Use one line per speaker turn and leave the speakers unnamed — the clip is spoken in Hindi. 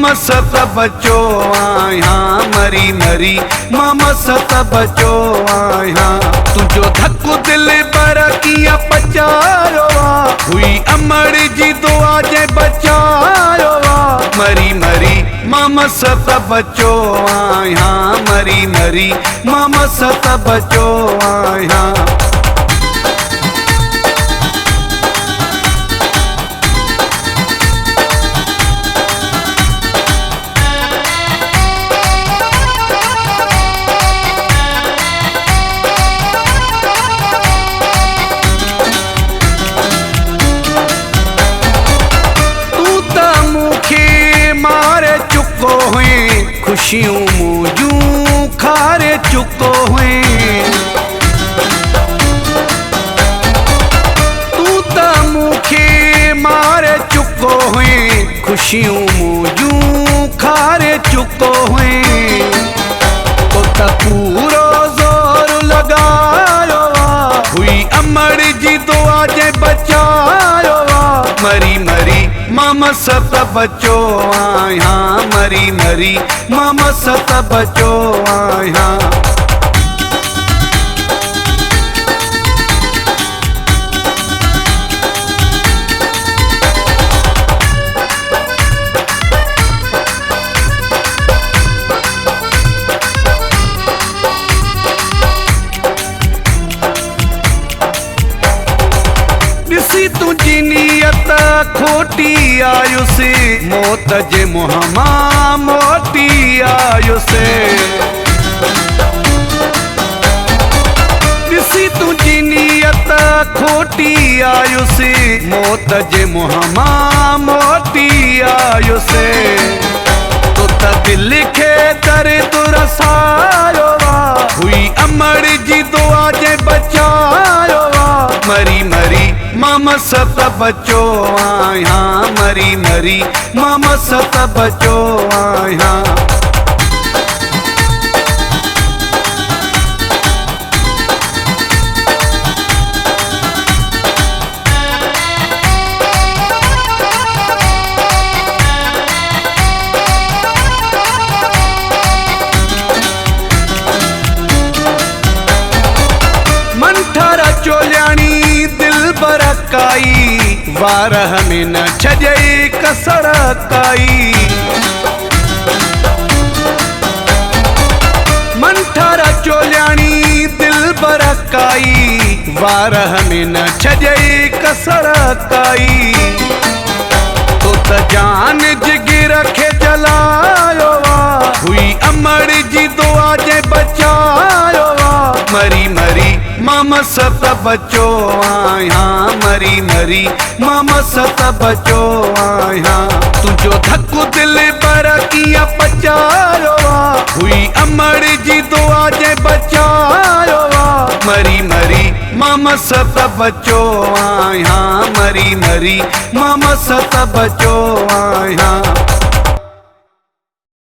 मामा सत बचो आया मरी मरी, मामा सत बचो आया। तुझो धक्को दिल पर किया पचायो हुई अमर जी दुआ जे बचायो मरी मरी, मामा सत बचो आया मरी मरी, मामा सत बचो आया। मारे चुको हुए खुशियों मुझू खारे चुको हुए, तू ता मुखे मारे चुको हुए खुशियों मुझू खारे चुको हुए। तो ता पूरो जोर लगायो हुई अमर जी दुआ जे बचायो मरी मरी, मामा सत बचो आया मरी मरी, मामा सत बचो आया। तुझी नियत खोटी आयुसे मौत जे मुहमा मोटी आयुसे, दिसी तुझी नियत खोटी आयुसे मौत जे मुहमा मोटी आयुसे। तो दिल खे दर्द रसायो हुई अमर जी दुआ जे बचायो मरी मरी, मामा सत बचो आया मरी मरी, मामा सत बचो आया। मंठरा चोल्यानी दिल बरकाई वारह में न छजई कसर काई, मंठरा चोल्यानी दिल बरकाई वारह में न छजई कसर काई। तो त जान जिगिर खे जलायो हुई अमर जी दुआ जे बचायो मरी मरी, मामा सत बचो आया मरी मरी, मामा सत बचो आया। तुझो धक्को दिल पर किया पचायो हुई अमर जी दुआ जे बचायो मरी मरी, मामा सत बचो आया मरी मरी, मामा सत बचो आया।